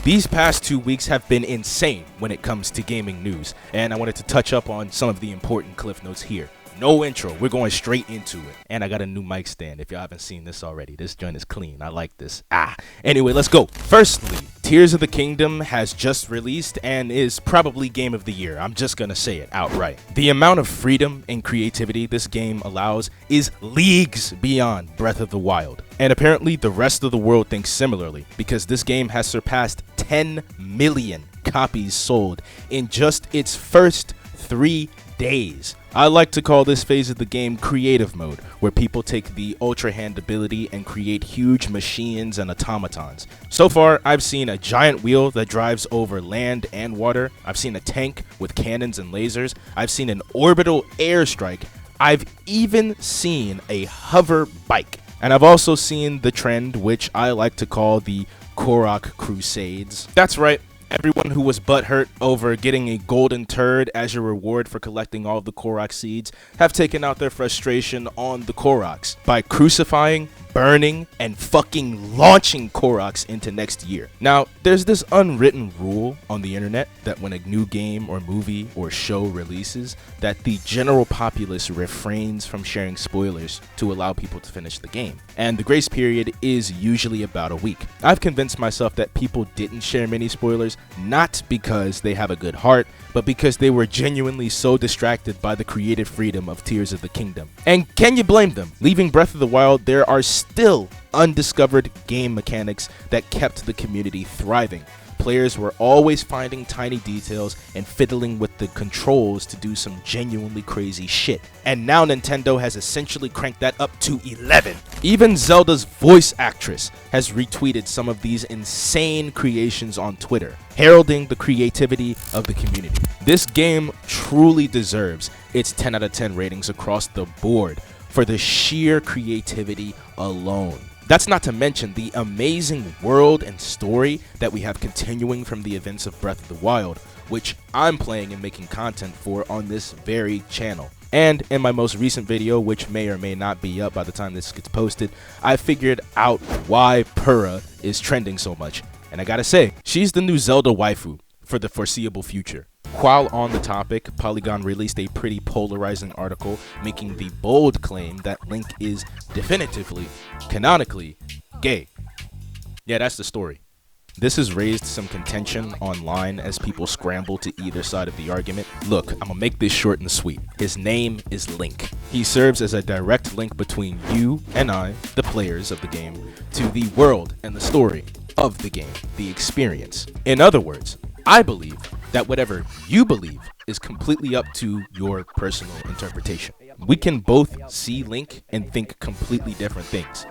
These past 2 weeks have been insane when it comes to gaming news, and I wanted to touch up on some of the important cliff notes here. No intro, we're going straight into it. And I got a new mic stand if y'all haven't seen this already. This joint is clean, I like this. Anyway, let's go. Firstly, Tears of the Kingdom has just released and is probably game of the year. I'm just gonna say it outright. The amount of freedom and creativity this game allows is leagues beyond Breath of the Wild. And apparently the rest of the world thinks similarly, because this game has surpassed 10 million copies sold in just its first 3 days. I like to call this phase of the game creative mode, where people take the Ultra Hand ability and create huge machines and automatons. So far, I've seen a giant wheel that drives over land and water. I've seen a tank with cannons and lasers. I've seen an orbital airstrike. I've even seen a hover bike. And I've also seen the trend, which I like to call the Korok Crusades. That's right. Everyone who was butthurt over getting a golden turd as your reward for collecting all of the Korok seeds have taken out their frustration on the Koroks by crucifying, burning, and fucking launching Koroks into next year. Now, there's this unwritten rule on the internet that when a new game or movie or show releases, that the general populace refrains from sharing spoilers to allow people to finish the game. And the grace period is usually about a week. I've convinced myself that people didn't share many spoilers, not because they have a good heart, but because they were genuinely so distracted by the creative freedom of Tears of the Kingdom. And can you blame them? Leaving Breath of the Wild, there are still undiscovered game mechanics that kept the community thriving. Players were always finding tiny details and fiddling with the controls to do some genuinely crazy shit. And now Nintendo has essentially cranked that up to 11. Even Zelda's voice actress has retweeted some of these insane creations on Twitter, heralding the creativity of the community. This game truly deserves its 10 out of 10 ratings across the board for the sheer creativity alone. That's not to mention the amazing world and story that we have continuing from the events of Breath of the Wild, which I'm playing and making content for on this very channel. And in my most recent video, which may or may not be up by the time this gets posted, I figured out why Purah is trending so much. And I gotta say, she's the new Zelda waifu for the foreseeable future. While on the topic, Polygon released a pretty polarizing article making the bold claim that Link is definitively, canonically, gay. Yeah, that's the story. This has raised some contention online as people scramble to either side of the argument. Look, I'm gonna make this short and sweet. His name is Link. He serves as a direct link between you and I, the players of the game, to the world and the story of the game, the experience. In other words, I believe that whatever you believe is completely up to your personal interpretation. We can both see Link and think completely different things,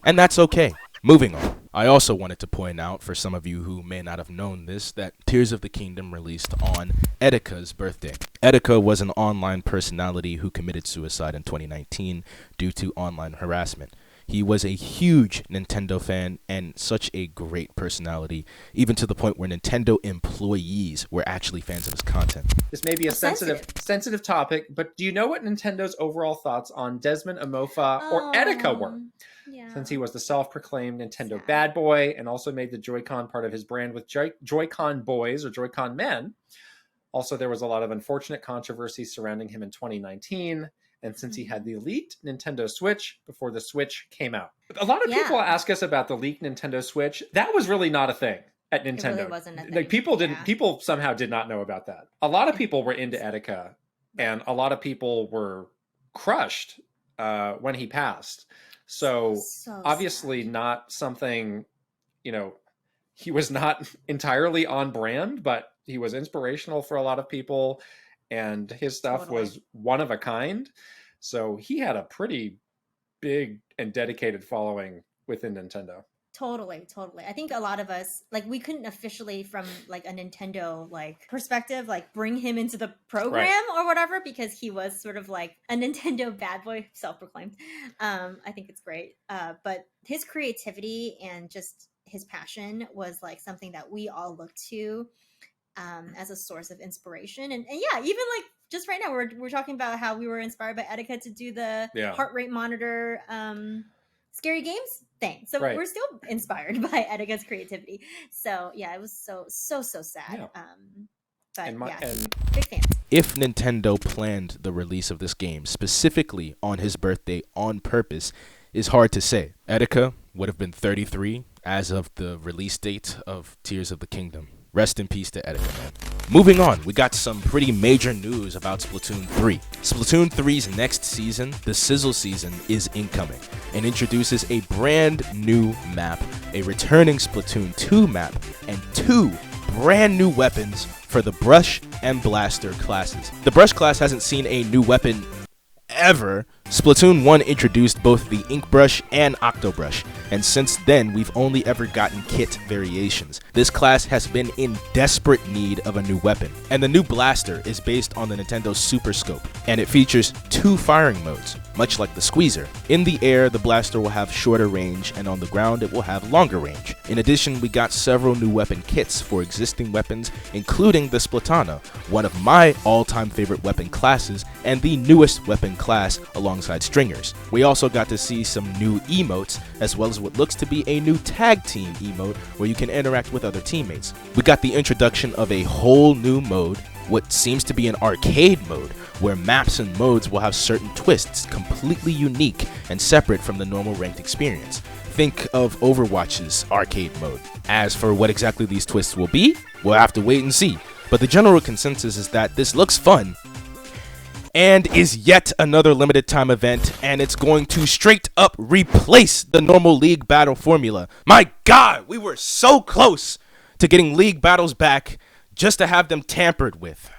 and that's okay. Moving on. I also wanted to point out, for some of you who may not have known this, that Tears of the Kingdom released on Etika's birthday. Etika was an online personality who committed suicide in 2019 due to online harassment. He was a huge Nintendo fan and such a great personality, even to the point where Nintendo employees were actually fans of his content. This may be a sensitive topic, but do you know what Nintendo's overall thoughts on Desmond Amofa or Etika were? Yeah. Since he was the self-proclaimed Nintendo bad boy and also made the Joy-Con part of his brand with Joy-Con boys or Joy-Con men. Also, there was a lot of unfortunate controversy surrounding him in 2019. And since he had the leaked Nintendo Switch before the Switch came out. A lot of people ask us about the leaked Nintendo Switch. That was really not a thing at Nintendo. It really wasn't a thing. Like people somehow did not know about that. A lot of people were into Etika, and a lot of people were crushed when he passed. So obviously sad. Not something, he was not entirely on brand, but he was inspirational for a lot of people. And his stuff was one of a kind. So he had a pretty big and dedicated following within Nintendo. Totally. I think a lot of us, we couldn't officially, from a Nintendo perspective, bring him into the program or whatever, because he was sort of a Nintendo bad boy, self-proclaimed. I think it's great. But his creativity and just his passion was something that we all looked to as a source of inspiration. And yeah, even just right now we're talking about how we were inspired by Etika to do the heart rate monitor scary games thing. So Right. we're still inspired by Etika's creativity. So yeah, it was so sad. Yeah. But And my- yeah, and- big fan. If Nintendo planned the release of this game specifically on his birthday on purpose is hard to say. Etika would have been 33 as of the release date of Tears of the Kingdom. Rest in peace to Etika, man. Moving on, we got some pretty major news about Splatoon 3. Splatoon 3's next season, the Sizzle season, is incoming and introduces a brand new map, a returning Splatoon 2 map, and 2 brand new weapons for the Brush and Blaster classes. The Brush class hasn't seen a new weapon ever. Splatoon 1 introduced both the Ink Brush and Octo Brush, and since then we've only ever gotten kit variations. This class has been in desperate need of a new weapon, and the new Blaster is based on the Nintendo Super Scope, and it features 2 firing modes, much like the Squeezer. In the air, the Blaster will have shorter range, and on the ground it will have longer range. In addition, we got several new weapon kits for existing weapons, including the Splatana, one of my all-time favorite weapon classes, and the newest weapon class alongside Stringers. We also got to see some new emotes, as well as what looks to be a new tag team emote where you can interact with other teammates. We got the introduction of a whole new mode, what seems to be an arcade mode, where maps and modes will have certain twists completely unique and separate from the normal ranked experience. Think of Overwatch's arcade mode. As for what exactly these twists will be, we'll have to wait and see. But the general consensus is that this looks fun, and is yet another limited time event, and it's going to straight up replace the normal league battle formula. My God, we were so close to getting league battles back just to have them tampered with.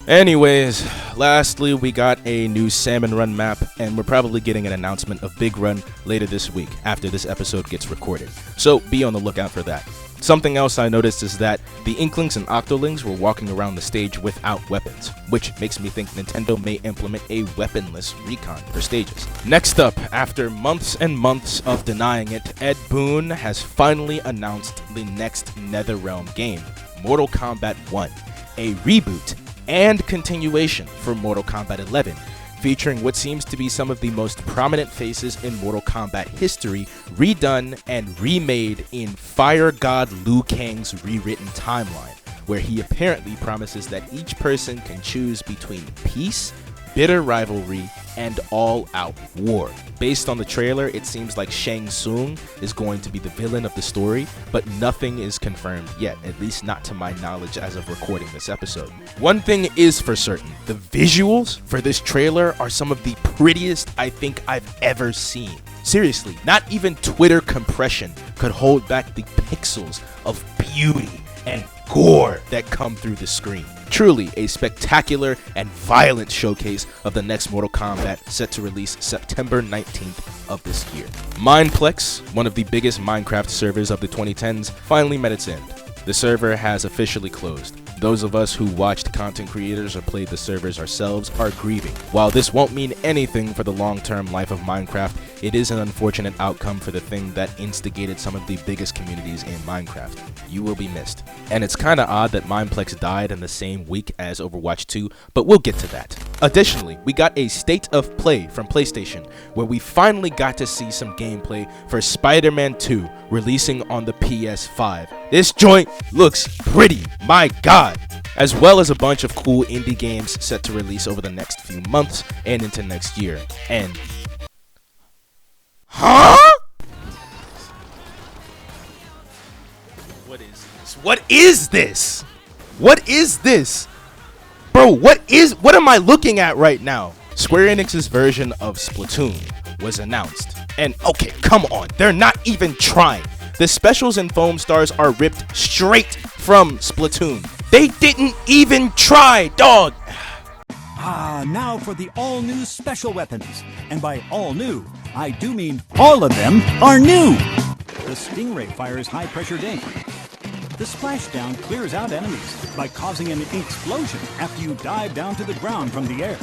Anyways, lastly, we got a new Salmon Run map, and we're probably getting an announcement of Big Run later this week after this episode gets recorded. So be on the lookout for that. Something else I noticed is that the Inklings and Octolings were walking around the stage without weapons, which makes me think Nintendo may implement a weaponless recon for stages. Next up, after months and months of denying it, Ed Boon has finally announced the next NetherRealm game, Mortal Kombat 1, a reboot and continuation for Mortal Kombat 11, featuring what seems to be some of the most prominent faces in Mortal Kombat history, redone and remade in Fire God Liu Kang's rewritten timeline, where he apparently promises that each person can choose between peace, bitter rivalry, and all-out war. Based on the trailer, it seems like Shang Tsung is going to be the villain of the story, but nothing is confirmed yet, at least not to my knowledge as of recording this episode. One thing is for certain, the visuals for this trailer are some of the prettiest I think I've ever seen. Seriously, not even Twitter compression could hold back the pixels of beauty and gore that come through the screen. Truly a spectacular and violent showcase of the next Mortal Kombat, set to release September 19th of this year. Mineplex, one of the biggest Minecraft servers of the 2010s, finally met its end. The server has officially closed. Those of us who watched content creators or played the servers ourselves are grieving. While this won't mean anything for the long-term life of Minecraft, it is an unfortunate outcome for the thing that instigated some of the biggest communities in Minecraft. You will be missed. And it's kinda odd that Mineplex died in the same week as Overwatch 2, but we'll get to that. Additionally, we got a State of Play from PlayStation, where we finally got to see some gameplay for Spider-Man 2 releasing on the PS5. This joint looks pretty, my God! As well as a bunch of cool indie games set to release over the next few months and into next year. And What is this? What is this? What is this? Bro, what am I looking at right now? Square Enix's version of Splatoon was announced. And okay, come on, they're not even trying. The specials and Foamstars are ripped straight from Splatoon. They didn't even try, dog. Now for the all-new special weapons. And by all new, I do mean all of them are new. The Stingray fires high-pressure ink. The splashdown clears out enemies by causing an explosion after you dive down to the ground from the air.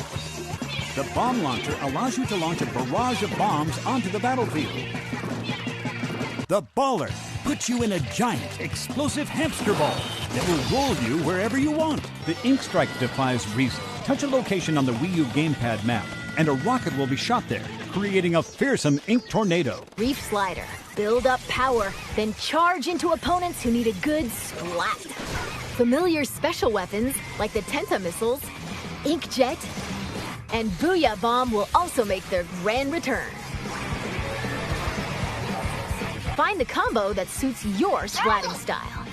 The bomb launcher allows you to launch a barrage of bombs onto the battlefield. The Baller puts you in a giant, explosive hamster ball that will roll you wherever you want. The Ink Strike defies reason. Touch a location on the Wii U gamepad map, and a rocket will be shot there, creating a fearsome ink tornado. Reef Slider. Build up power, then charge into opponents who need a good splat. Familiar special weapons like the Tenta missiles, Ink Jet, and Booyah Bomb will also make their grand return. Find the combo that suits your splatting style.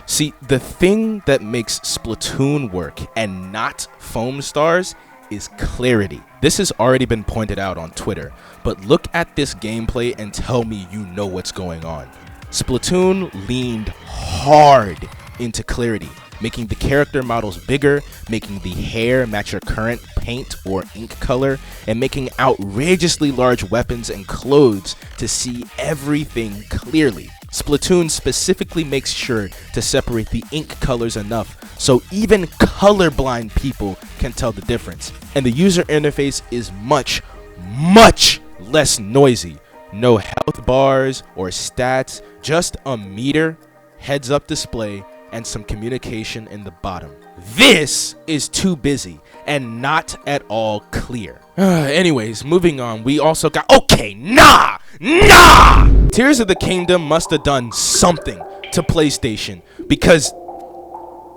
See, the thing that makes Splatoon work and not Foamstars is clarity. This has already been pointed out on Twitter, but look at this gameplay and tell me you know what's going on. Splatoon leaned hard into clarity, making the character models bigger, making the hair match your current paint or ink color, and making outrageously large weapons and clothes to see everything clearly. Splatoon specifically makes sure to separate the ink colors enough so even colorblind people can tell the difference. And the user interface is much, much less noisy. No health bars or stats, just a meter, heads-up display, and some communication in the bottom. This is too busy and not at all clear. Anyways, moving on, we also got... Okay, nah! Tears of the Kingdom must have done something to PlayStation, because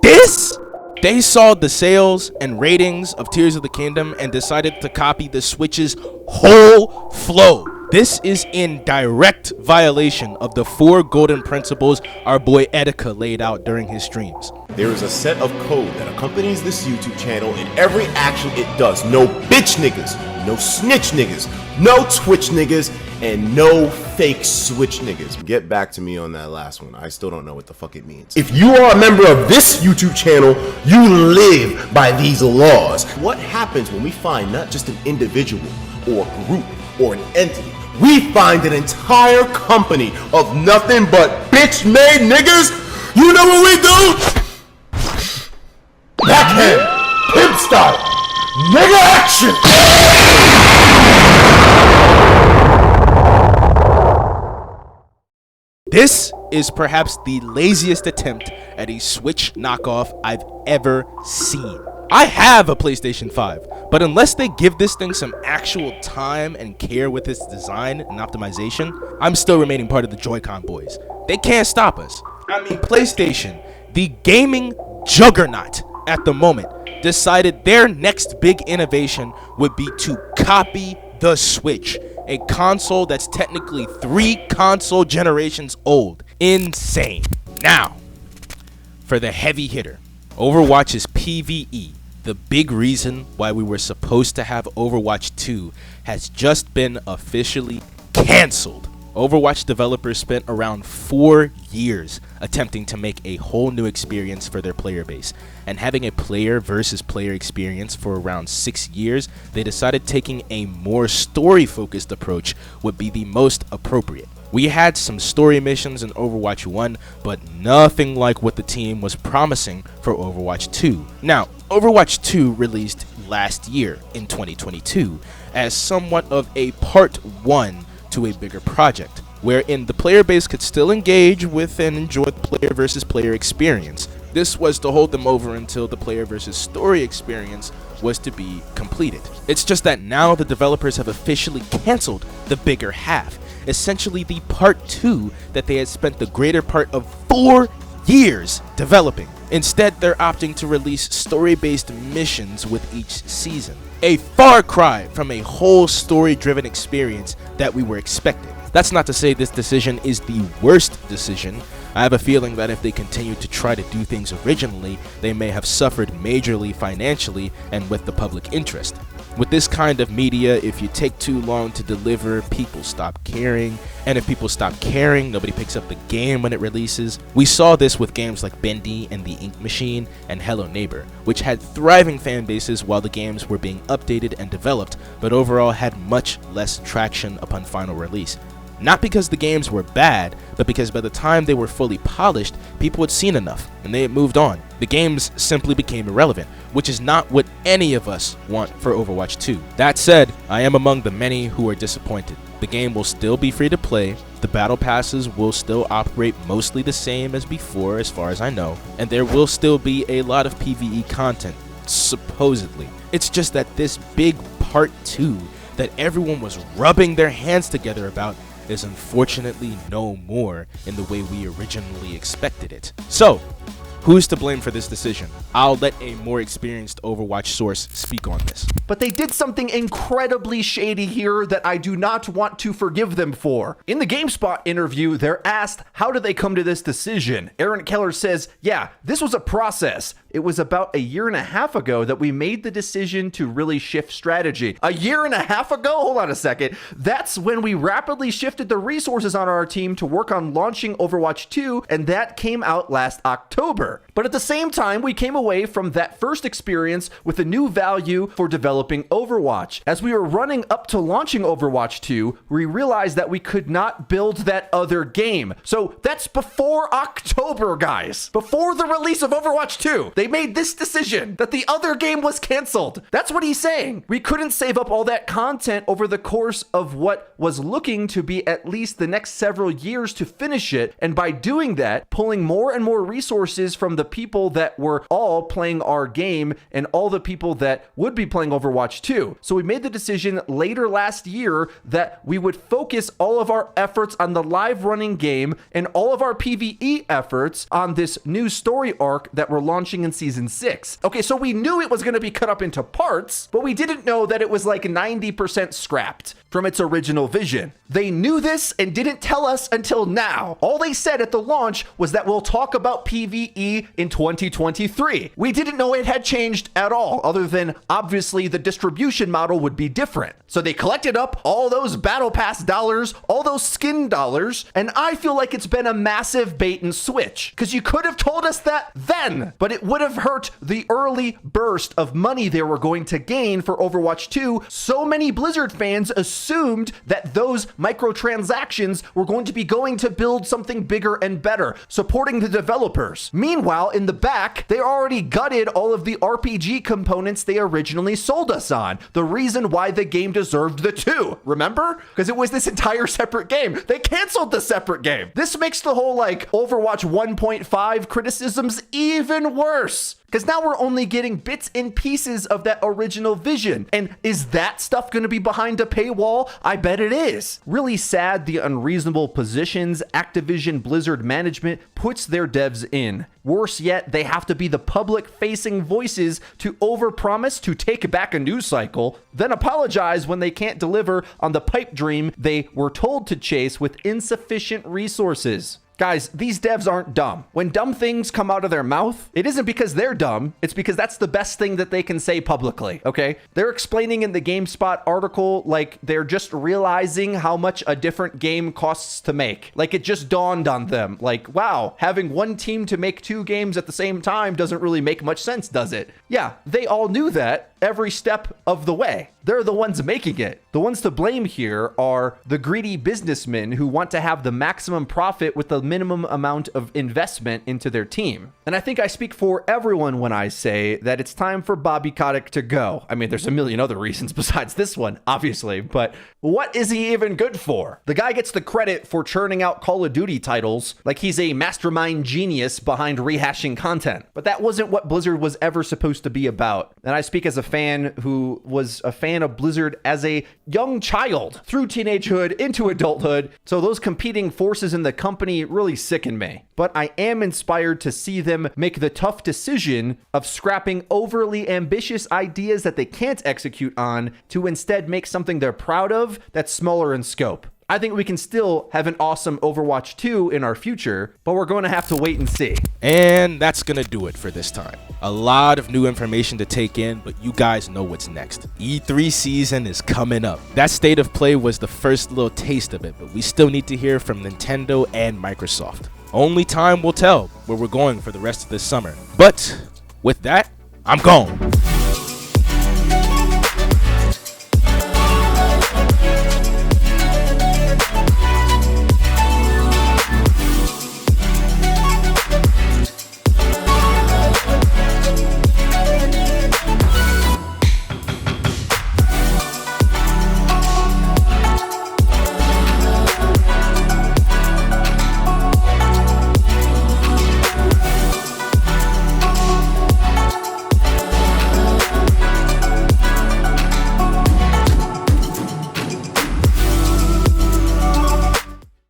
this... They saw the sales and ratings of Tears of the Kingdom and decided to copy the Switch's whole flow. This is in direct violation of the 4 golden principles our boy Etika laid out during his streams. There is a set of code that accompanies this YouTube channel in every action it does. No bitch niggas, no snitch niggas, no Twitch niggas, and no fake Switch niggas. Get back to me on that last one. I still don't know what the fuck it means. If you are a member of this YouTube channel, you live by these laws. What happens when we find not just an individual or group or an entity? We find an entire company of nothing but bitch-made niggas. You know what we do? Backhand, pimp style, nigga action. This is perhaps the laziest attempt at a Switch knockoff I've ever seen. I have a PlayStation 5, but unless they give this thing some actual time and care with its design and optimization, I'm still remaining part of the Joy-Con boys. They can't stop us. I mean, PlayStation, the gaming juggernaut at the moment, decided their next big innovation would be to copy the Switch, a console that's technically 3 console generations old. Insane. Now, for the heavy hitter, Overwatch's PvE, the big reason why we were supposed to have Overwatch 2, has just been officially cancelled. Overwatch developers spent around 4 years attempting to make a whole new experience for their player base, and having a player versus player experience for around 6 years, they decided taking a more story focused approach would be the most appropriate. We had some story missions in Overwatch 1, but nothing like what the team was promising for Overwatch 2. Now, Overwatch 2 released last year in 2022 as somewhat of a part 1 to a bigger project, wherein the player base could still engage with and enjoy the player versus player experience. This was to hold them over until the player versus story experience was to be completed. It's just that now the developers have officially canceled the bigger half, essentially the part 2 that they had spent the greater part of 4 years developing. Instead, they're opting to release story-based missions with each season. A far cry from a whole story-driven experience that we were expecting. That's not to say this decision is the worst decision. I have a feeling that if they continue to try to do things originally, they may have suffered majorly financially and with the public interest. With this kind of media, if you take too long to deliver, people stop caring, and if people stop caring, nobody picks up the game when it releases. We saw this with games like Bendy and the Ink Machine and Hello Neighbor, which had thriving fan bases while the games were being updated and developed, but overall had much less traction upon final release. Not because the games were bad, but because by the time they were fully polished, people had seen enough, and they had moved on. The games simply became irrelevant, which is not what any of us want for Overwatch 2. That said, I am among the many who are disappointed. The game will still be free to play, the battle passes will still operate mostly the same as before as far as I know, and there will still be a lot of PvE content, supposedly. It's just that this big part 2 that everyone was rubbing their hands together about is unfortunately no more in the way we originally expected it. So, who's to blame for this decision? I'll let a more experienced Overwatch source speak on this. But they did something incredibly shady here that I do not want to forgive them for. In the GameSpot interview, they're asked, how did they come to this decision? Aaron Keller says, yeah, this was a process. It was about a year and a half ago that we made the decision to really shift strategy. A year and a half ago? Hold on a second. That's when we rapidly shifted the resources on our team to work on launching Overwatch 2, and that came out last October. But at the same time, we came away from that first experience with a new value for developing Overwatch. As we were running up to launching Overwatch 2, we realized that we could not build that other game. So that's before October, guys. Before the release of Overwatch 2, they made this decision that the other game was canceled. That's what he's saying. We couldn't save up all that content over the course of what was looking to be at least the next several years to finish it. And by doing that, pulling more and more resources from the people that were all playing our game and all the people that would be playing Overwatch 2. So we made the decision later last year that we would focus all of our efforts on the live running game and all of our PvE efforts on this new story arc that we're launching in Season 6. Okay, so we knew it was going to be cut up into parts, but we didn't know that it was like 90% scrapped from its original vision. They knew this and didn't tell us until now. All they said at the launch was that we'll talk about PvE in 2023. We didn't know it had changed at all, other than obviously the distribution model would be different. So they collected up all those battle pass dollars, all those skin dollars, and I feel like it's been a massive bait and switch, because you could have told us that then, but it would have hurt the early burst of money they were going to gain for Overwatch 2. So many Blizzard fans assumed that those microtransactions were going to be going to build something bigger and better, supporting the developers. Meanwhile, in the back, they already gutted all of the RPG components they originally sold us on. The reason why the game deserved the 2, remember? Because it was this entire separate game. They canceled the separate game. This makes the whole like Overwatch 1.5 criticisms even worse, because now we're only getting bits and pieces of that original vision. And is that stuff going to be behind a paywall? I bet it is. Really sad the unreasonable positions Activision Blizzard management puts their devs in. Worse yet, they have to be the public-facing voices to overpromise to take back a news cycle, then apologize when they can't deliver on the pipe dream they were told to chase with insufficient resources. Guys, these devs aren't dumb. When dumb things come out of their mouth, it isn't because they're dumb, it's because that's the best thing that they can say publicly, okay? They're explaining in the GameSpot article like they're just realizing how much a different game costs to make. Like it just dawned on them, like, wow, having one team to make 2 games at the same time doesn't really make much sense, does it? Yeah, they all knew that every step of the way. They're the ones making it. The ones to blame here are the greedy businessmen who want to have the maximum profit with the minimum amount of investment into their team. And I think I speak for everyone when I say that it's time for Bobby Kotick to go. I mean, there's a million other reasons besides this one, obviously, but what is he even good for? The guy gets the credit for churning out Call of Duty titles like he's a mastermind genius behind rehashing content. But that wasn't what Blizzard was ever supposed to be about. And I speak as a fan who was a fan of Blizzard as a young child through teenagehood into adulthood. So those competing forces in the company really sicken me. But I am inspired to see them make the tough decision of scrapping overly ambitious ideas that they can't execute on to instead make something they're proud of that's smaller in scope. I think we can still have an awesome Overwatch 2 in our future, but we're going to have to wait and see. And that's going to do it for this time. A lot of new information to take in, but you guys know what's next. E3 season is coming up. That state of play was the first little taste of it, but we still need to hear from Nintendo and Microsoft. Only time will tell where we're going for the rest of this summer. But with that, I'm gone.